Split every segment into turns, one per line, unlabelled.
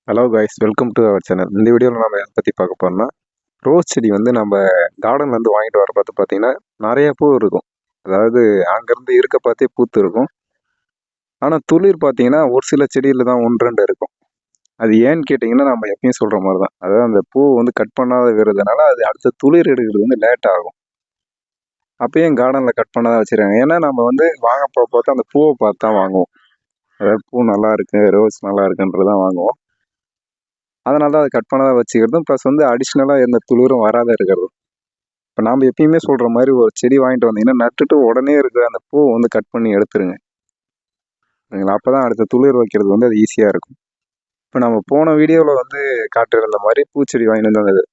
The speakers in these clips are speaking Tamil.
Hello guys, welcome to our channel. இந்த வீடியோவில் நம்ம எதை பற்றி பார்க்க போறோம்னா, ரோஸ் செடி வந்து நம்ம கார்டன்லேருந்து வாங்கிட்டு வர பார்த்தீங்கன்னா நிறைய பூ இருக்கும். அதாவது அங்கேருந்து இருக்க பார்த்தே பூத்து இருக்கும். ஆனால் துளிர் பார்த்தீங்கன்னா ஒரு சில செடியில் தான் ஒன்று ரெண்டு இருக்கும். அது ஏன்னு கேட்டிங்கன்னா நம்ம எப்பயும் சொல்கிற மாதிரி தான். அதாவது அந்த பூ வந்து கட் பண்ணாத விடுறதுனால அது அடுத்த துளிர் எடுக்கிறது வந்து லேட் ஆகும். அப்பயும் கார்டனில் கட் பண்ணாதான் வச்சுருக்காங்க. ஏன்னா நம்ம வந்து வாங்க பார்த்து அந்த பூவை பார்த்து தான் வாங்குவோம். அதாவது பூ நல்லா இருக்கு, ரோஸ் நல்லா இருக்குன்றது தான் வாங்குவோம். அதனால தான் அதை கட் பண்ணாத வச்சுக்கிறதும், ப்ளஸ் வந்து அடிஷ்னலாக எந்த துளிரும் வராத இருக்கிறதும். இப்போ நாம் எப்பயுமே சொல்கிற மாதிரி ஒரு செடி வாங்கிட்டு வந்தீங்கன்னா நட்டுட்டு உடனே இருக்கிற அந்த பூ வந்து கட் பண்ணி எடுத்துருங்க. சரிங்களா? அப்போ தான் அடுத்த துளிர் வைக்கிறது வந்து அது ஈஸியாக இருக்கும். இப்போ நம்ம போன வீடியோவில் வந்து காட்டிருந்த மாதிரி பூச்செடி வாங்கிட்டு வந்து அந்த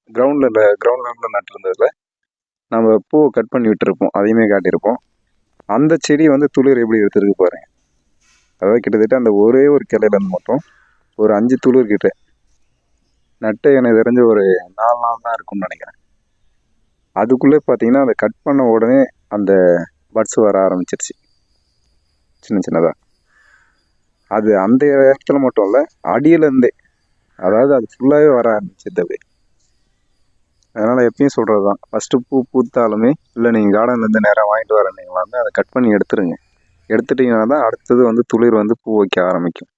கிரவுண்டில் நட்டுருந்ததில் நம்ம பூவை கட் பண்ணி விட்டுருப்போம். அதையுமே காட்டியிருப்போம். அந்த செடி வந்து துளிர் எப்படி எடுத்துருக்கு பாருங்க. அதாவது கிட்டத்தட்ட அந்த ஒரே ஒரு கிளையிலேருந்து மட்டும் ஒரு 5 துளிர் கிட்ட நட்டு எனக்கு தெரிஞ்ச ஒரு 4 நாள் தான் இருக்கும்னு நினைக்கிறேன். அதுக்குள்ளே பார்த்தீங்கன்னா அதை கட் பண்ண உடனே அந்த பட்ஸ் வர ஆரம்பிச்சிருச்சு சின்ன சின்னதாக. அது அந்த இடத்துல மட்டும் இல்லை, அடியிலேருந்தே, அதாவது அது ஃபுல்லாகவே வர ஆரம்பிச்சிருது அப்படியே. அதனால் எப்பயும் சொல்கிறது தான், ஃபஸ்ட்டு பூ பூத்தாலுமே இல்லை நீங்கள் கார்டன்லேருந்து நேராக வாங்கிட்டு வரீங்களா அதை கட் பண்ணி எடுத்துருங்க. எடுத்துட்டிங்கன்னா தான் அடுத்தது வந்து துளிர் வந்து பூ வைக்க ஆரம்பிக்கும்.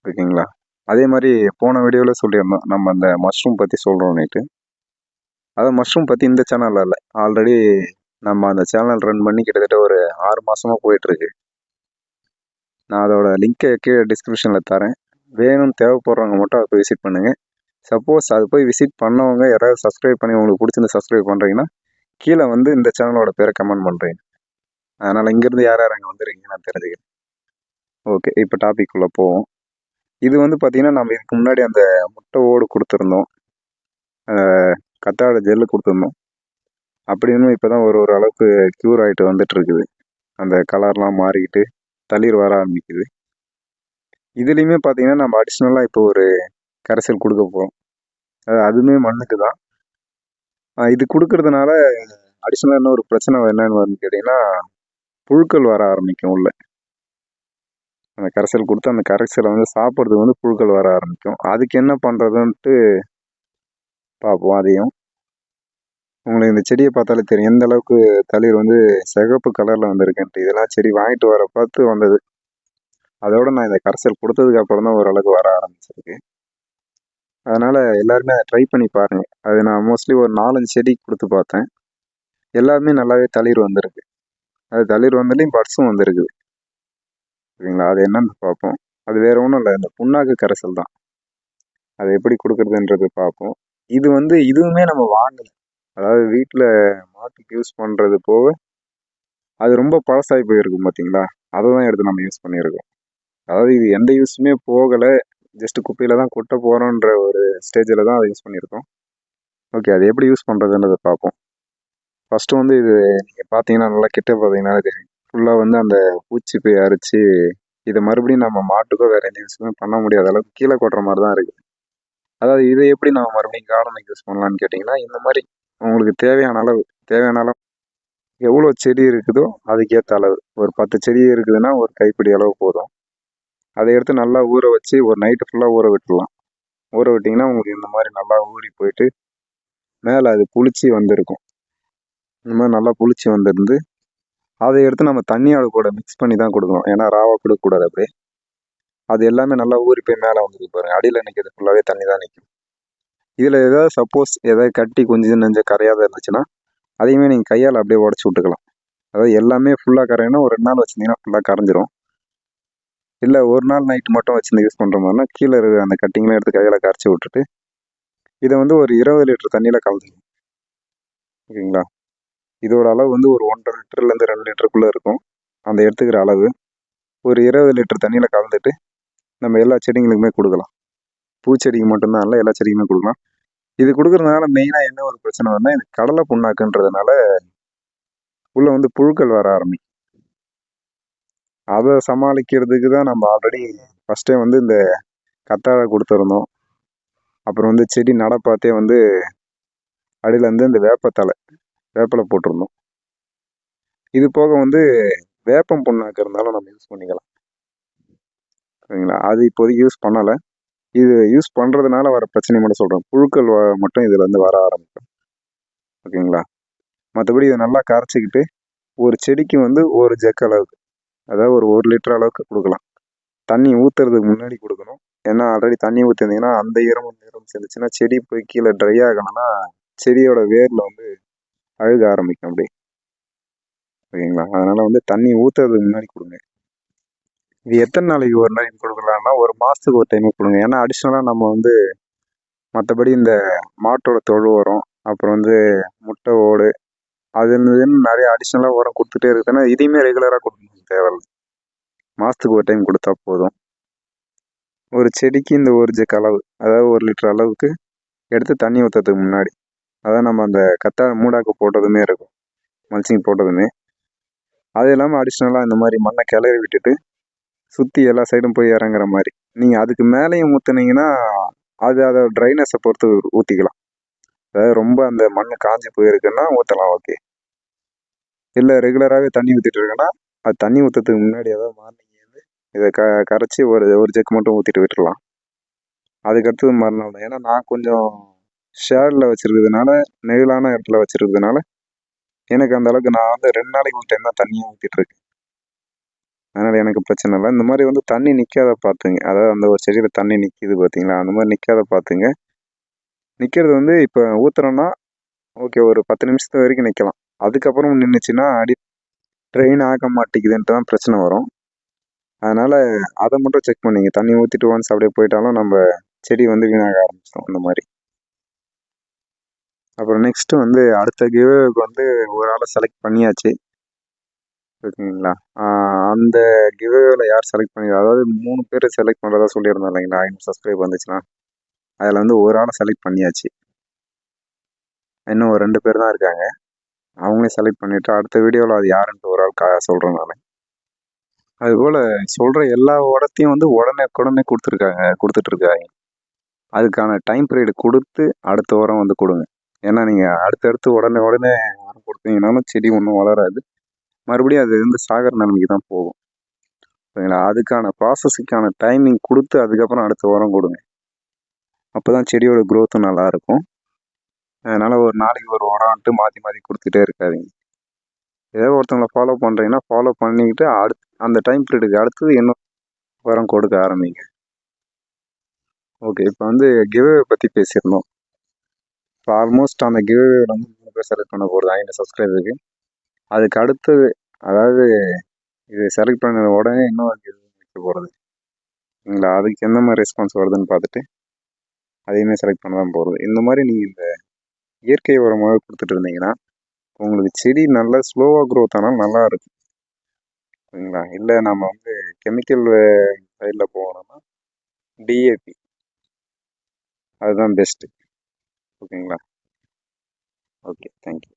ஓகேங்களா? அதே மாதிரி போன வீடியோவில் சொல்லியிருந்தோம் நம்ம அந்த மஷ்ரூம் பற்றி சொல்கிறோன்னுட்டு. அதை மஷ்ரூம் பற்றி இந்த சேனலில் இல்லை, ஆல்ரெடி நம்ம அந்த சேனல் ரன் பண்ணி கிட்டத்தட்ட ஒரு 6 மாதமாக போயிட்டுருக்கு. நான் அதோட லிங்க்கை கீழே டிஸ்கிரிப்ஷனில் தரேன். வேணும்னு தேவைப்படுறவங்க மட்டும் அதை போய் விசிட் பண்ணுங்கள். சப்போஸ் அது போய் விசிட் பண்ணவங்க யாராவது சப்ஸ்கிரைப் பண்ணி உங்களுக்கு பிடிச்சிருந்து சப்ஸ்கிரைப் பண்ணுறீங்கன்னா கீழே வந்து இந்த சேனலோட பேரை கமெண்ட் பண்ணுறேன். அதனால் இங்கேருந்து யார் யார் அங்கே வந்துருக்கீங்க நான் தெரிஞ்சுக்கிறேன். ஓகே, இப்போ டாபிக் உள்ள போவோம். இது வந்து பார்த்திங்கன்னா நம்ம இதுக்கு முன்னாடி அந்த முட்டை ஓடு கொடுத்துருந்தோம், கத்தாழை ஜெல்லு கொடுத்துருந்தோம். அப்படின்னு இப்போ தான் ஒரு அளவுக்கு க்யூர் ஆகிட்டு வந்துட்டு இருக்குது. அந்த கலர்லாம் மாறிக்கிட்டு தளிர் வர ஆரம்பிக்குது. இதுலேயுமே பார்த்தீங்கன்னா நம்ம அடிஷ்னலாக இப்போ ஒரு கரைசல் கொடுக்க போகிறோம். அதுவுமே மண்ணுக்கு தான். இது கொடுக்கறதுனால அடிஷ்னலாக இன்னும் ஒரு பிரச்சனை என்னன்னு வந்து கேட்டிங்கன்னா, புழுக்கள் வர ஆரம்பிக்கும் உள்ள. அந்த கரைசல் கொடுத்து அந்த கரைசலை வந்து சாப்பிட்றதுக்கு வந்து புழுக்கள் வர ஆரம்பிக்கும். அதுக்கு என்ன பண்ணுறதுன்ட்டு பார்ப்போம். அதையும் உங்களுக்கு இந்த செடியை பார்த்தாலே தெரியும் எந்த அளவுக்கு தளிர் வந்து சிகப்பு கலரில் வந்திருக்குன்ட்டு. இதெல்லாம் செடி வாங்கிட்டு வர பார்த்து வந்தது. அதோட நான் இந்த கரைசல் கொடுத்ததுக்கு அப்புறம் தான் ஓரளவுக்கு வர ஆரம்பிச்சிருக்கு. அதனால் எல்லாருமே அதை ட்ரை பண்ணி பாருங்கள். அது நான் மோஸ்ட்லி ஒரு 4-5 செடி கொடுத்து பார்த்தேன். எல்லாருமே நல்லாவே தளிர் வந்திருக்கு. அது தளிர் வந்தாலையும் பட்ஸும் வந்திருக்குது. சரிங்களா? அது என்னன்னு பார்ப்போம். அது வேறு ஒன்றும் இல்லை, இந்த புண்ணாக்கு கரைசல் தான். அதை எப்படி கொடுக்குறதுன்றது பார்ப்போம். இது வந்து இதுவுமே நம்ம வாங்கலை. அதாவது வீட்டில் மாட்டுக்கு யூஸ் பண்ணுறது போக அது ரொம்ப பழசாகி போயிருக்கும் பார்த்தீங்களா, அதை தான் எடுத்து நம்ம யூஸ் பண்ணியிருக்கோம். அதாவது இது எந்த யூஸுமே போகலை, ஜஸ்ட்டு குப்பையில் தான் கொட்ட போகிறோன்ற ஒரு ஸ்டேஜில் தான் அதை யூஸ் பண்ணியிருக்கோம். ஓகே, அது எப்படி யூஸ் பண்ணுறதுன்றதை பார்ப்போம். ஃபஸ்ட்டு வந்து இது நீங்கள் பார்த்தீங்கன்னா நல்லா கிட்ட பார்த்தீங்கன்னா தெரியும், ஃபுல்லாக வந்து அந்த பூச்சி போய் அரிச்சு இதை மறுபடியும் நம்ம மாட்டுக்கோ வேறு எந்த யூஸுமே பண்ண முடியாத அளவுக்கு கீழே கொட்டுற மாதிரி தான் இருக்குது. அதாவது இதை எப்படி நம்ம மறுபடியும் கார்டனுக்கு யூஸ் பண்ணலான்னு கேட்டிங்கன்னா, இந்த மாதிரி உங்களுக்கு தேவையான அளவு எவ்வளோ செடி இருக்குதோ அதுக்கேற்ற அளவு, ஒரு 10 செடி இருக்குதுன்னா ஒரு கைப்பிடி அளவு போதும். அதை எடுத்து நல்லா ஊற வச்சு ஒரு நைட்டு ஃபுல்லாக ஊற விட்டுடலாம். ஊற விட்டிங்கன்னா உங்களுக்கு இந்த மாதிரி நல்லா ஊறி போயிட்டு மேலே அது புளிச்சு வந்திருக்கும். இந்த மாதிரி நல்லா புளிச்சு வந்திருந்து அதை எடுத்து நம்ம தண்ணியோட கூட மிக்ஸ் பண்ணி தான் கொடுக்கணும். ஏன்னா ராவாக கொடுக்கக்கூடாது அப்படியே. அது எல்லாமே நல்லா ஊறி போய் மேலே வந்துருக்கு பாருங்கள். அடியில் நிற்கிறது ஃபுல்லாகவே தண்ணி தான் நிற்கும். இதில் ஏதாவது சப்போஸ் ஏதாவது கட்டி கொஞ்சம் நெஞ்சம் கரையாத இருந்துச்சுன்னா அதையுமே நீங்கள் கையால் அப்படியே உடச்சி விட்டுக்கலாம். அதாவது எல்லாமே ஃபுல்லாக கரையணும். ஒரு 2 நாள் வச்சுருந்தீங்கன்னா ஃபுல்லாக கரைஞ்சிரும். இல்லை ஒரு நாள் நைட்டு மட்டும் வச்சுருந்து யூஸ் பண்ணுற மாதிரினா கீழே இருக்கிற அந்த கட்டிங்லாம் எடுத்து கையில் கரைச்சி விட்டுட்டு இதை வந்து ஒரு 20 லிட்டர் தண்ணியில் கலந்துக்கணும். ஓகேங்களா? இதோட அளவு வந்து ஒரு 1.5 லிட்டர்லேருந்து 2 லிட்டருக்குள்ளே இருக்கும். அந்த எடுத்துக்கிற அளவு ஒரு 20 லிட்டர் தண்ணியில் கலந்துட்டு நம்ம எல்லா செடிங்களுக்குமே கொடுக்கலாம். பூச்செடிக்கு மட்டும்தான் இல்லை, எல்லா செடிக்குமே கொடுக்கலாம். இது கொடுக்குறதுனால மெயினாக என்ன ஒரு பிரச்சனை வரும்னா, இது கடலை புண்ணாக்குன்றதுனால உள்ளே வந்து புழுக்கள் வர ஆரம்பிக்கும். அதை சமாளிக்கிறதுக்கு தான் நம்ம ஆல்ரெடி ஃபஸ்ட்டே வந்து இந்த கத்தாழை கொடுத்துருந்தோம். அப்புறம் வந்து செடி நடப்பாத்தே வந்து அடியில் வந்து இந்த வேப்பலை போட்டிருந்தோம். இது போக வந்து வேப்பம் புண்ணாக்கு இருந்தாலும் நம்ம யூஸ் பண்ணிக்கலாம். சரிங்களா? அது இப்போதைக்கு யூஸ் பண்ணலை. இது யூஸ் பண்ணுறதுனால வர பிரச்சனை மட்டும் சொல்கிறேன். புழுக்கள் மட்டும் இதில் வந்து வர ஆரம்பிக்கும். ஓகேங்களா? மற்றபடி இதை நல்லா கரைச்சிக்கிட்டு ஒரு செடிக்கு வந்து ஒரு ஜக் அளவுக்கு, அதாவது ஒரு லிட்டர் அளவுக்கு கொடுக்கலாம். தண்ணி ஊற்றுறதுக்கு முன்னாடி கொடுக்கணும். ஏன்னா ஆல்ரெடி தண்ணி ஊற்றிருந்தீங்கன்னா அந்த ஈரம் சேர்ந்துச்சுன்னா செடி போய் கீழே ட்ரை ஆகணும்னா செடியோட வேரில் வந்து அழுக ஆரம்பிக்கும் அப்படி. ஓகேங்களா? அதனால் வந்து தண்ணி ஊற்றுறதுக்கு முன்னாடி கொடுங்க. இது எத்தனை நாளைக்கு ஒரு டைம் கொடுக்கலாம்னா ஒரு மாதத்துக்கு ஒரு டைம் கொடுங்க. ஏன்னா அடிஷ்னலாக நம்ம வந்து மற்றபடி இந்த மாட்டோட தொழு உரம், அப்புறம் வந்து முட்டை ஓடு, அது இதுன்னு நிறைய அடிஷ்னலாக உரம் கொடுத்துட்டே இருக்குதுன்னா இதையுமே ரெகுலராக கொடுக்கணும் தேவையில்ல. மாதத்துக்கு ஒரு டைம் கொடுத்தா போதும். ஒரு செடிக்கு இந்த ஒரு ஜக் அளவு, அதாவது ஒரு லிட்டர் அளவுக்கு எடுத்து தண்ணி ஊற்றுறதுக்கு முன்னாடி, அதாவது நம்ம அந்த மூடாக்கு போட்டதுமே இருக்கும், மல்ச்சிங் போட்டதுமே. அது இல்லாமல் அடிஷ்னலாக இந்த மாதிரி மண்ணை கிளறி விட்டுட்டு சுற்றி எல்லா சைடும் போய் இறங்குற மாதிரி நீங்கள் அதுக்கு மேலேயும் ஊற்றுனீங்கன்னா அது அதோட ட்ரைனஸை பொறுத்து ஊற்றிக்கலாம். அதாவது ரொம்ப அந்த மண் காஞ்சி போயிருக்குன்னா ஊற்றலாம், ஓகே. இல்லை ரெகுலராகவே தண்ணி ஊற்றிட்டு இருக்குன்னா அது தண்ணி ஊற்றுறதுக்கு முன்னாடி ஏதாவது மார்னிங் வந்து இதை கரைச்சி ஒரு ஜக்கு மட்டும் ஊற்றிட்டு விட்டுடலாம். அதுக்கடுத்தது மறுநாள் தான். ஏன்னா நான் கொஞ்சம் ஷேடில் வச்சுருக்கிறதுனால, நெகிழான இடத்துல வச்சுருக்கிறதுனால எனக்கு அந்த அளவுக்கு நான் வந்து 2 நாளைக்கு ஒரு டைம் தான் தண்ணியாக ஊற்றிட்டு இருக்கேன். அதனால் எனக்கு பிரச்சனை இல்லை. இந்த மாதிரி வந்து தண்ணி நிற்காத பார்த்துங்க. அதாவது அந்த ஒரு செடியில் தண்ணி நிற்கிது பார்த்தீங்களா, அந்த மாதிரி நிற்காத பார்த்துங்க. நிற்கிறது வந்து இப்போ ஊற்றுறோன்னா ஓகே, ஒரு 10 நிமிஷத்து வரைக்கும் நிற்கலாம். அதுக்கப்புறம் நின்றுச்சுன்னா ட்ரெயின் ஆக மாட்டேங்குதுன்ட்டு தான் பிரச்சனை வரும். அதனால் அதை மட்டும் செக் பண்ணிங்க. தண்ணி ஊற்றிட்டு ஒன்ஸ் அப்படியே போயிட்டாலும் நம்ம செடி வந்து வீணாக ஆரம்பிச்சிடும் அந்த மாதிரி. அப்புறம் நெக்ஸ்ட்டு வந்து அடுத்த கிவ்அவேக்கு வந்து ஒரு ஆளை செலக்ட் பண்ணியாச்சு. ஓகேங்களா? அந்த கிவ்அவேல யார் செலக்ட் பண்ணி, அதாவது 3 பேர் செலக்ட் பண்ணுறதா சொல்லியிருந்தோம் இல்லைங்களா, 500 சப்ஸ்கிரைப் வந்துச்சுன்னா. அதில் வந்து ஒரு ஆளை செலக்ட் பண்ணியாச்சு. இன்னும் ஒரு 2 பேர் தான் இருக்காங்க. அவங்களையும் செலக்ட் பண்ணிவிட்டு அடுத்த வீடியோவில் அது யாருன்ட்டு ஒரு ஆள் சொல்கிறேன் நான். அதுபோல் சொல்கிற எல்லா உரத்தையும் வந்து உடனே கொடுத்துட்ருக்காங்க. அதுக்கான டைம் பீரியட் கொடுத்து அடுத்த உரம் வந்து கொடுங்க. ஏன்னா நீங்கள் அடுத்தடுத்து உடனே உரம் கொடுத்தீங்கன்னாலும் செடி ஒன்றும் வளராது. மறுபடியும் அது வந்து சாகர நிலைமைக்கு தான் போகும். சரிங்களா? அதுக்கான ப்ராசஸுக்கான டைமிங் கொடுத்து அதுக்கப்புறம் அடுத்த உரம் கொடுங்க. அப்போ தான் செடியோட க்ரோத்தும் நல்லாயிருக்கும். அதனால் ஒரு நாளைக்கு ஒரு உரம்ன்ட்டு மாற்றி மாற்றி கொடுத்துட்டே இருக்காதீங்க. ஏதோ ஒருத்தவங்களை ஃபாலோ பண்ணுறீங்கன்னா ஃபாலோ பண்ணிக்கிட்டு அந்த டைம் பீரியடுக்கு அடுத்தது இன்னும் உரம் கொடுக்க ஆரம்பிங்க. ஓகே, இப்போ வந்து கிவ்அவே பற்றி பேசியிருந்தோம். இப்போ ஆல்மோஸ்ட் அந்த கிவ்அவே வந்து 3 பேர் செலக்ட் பண்ண போகிறது 500 சப்ஸ்கிரைபருக்கு. அதுக்கு அடுத்தது, அதாவது இது செலக்ட் பண்ண உடனே இன்னும் வைக்க போகிறது. சரிங்களா? அதுக்கு எந்த மாதிரி ரெஸ்பான்ஸ் வருதுன்னு பார்த்துட்டு அதையுமே செலக்ட் பண்ண தான் போகிறது. இந்த மாதிரி நீங்கள் இந்த இயற்கை உரமாக கொடுத்துட்டு இருந்தீங்கன்னா உங்களுக்கு செடி நல்லா ஸ்லோவாக க்ரோத் ஆனால் நல்லா இருக்கும். சரிங்களா? இல்லை நம்ம வந்து கெமிக்கல் சைடில் போகணும்னா டிஏபி அதுதான் பெஸ்ட்டு. ஓகேங்களா? Okay, thank you.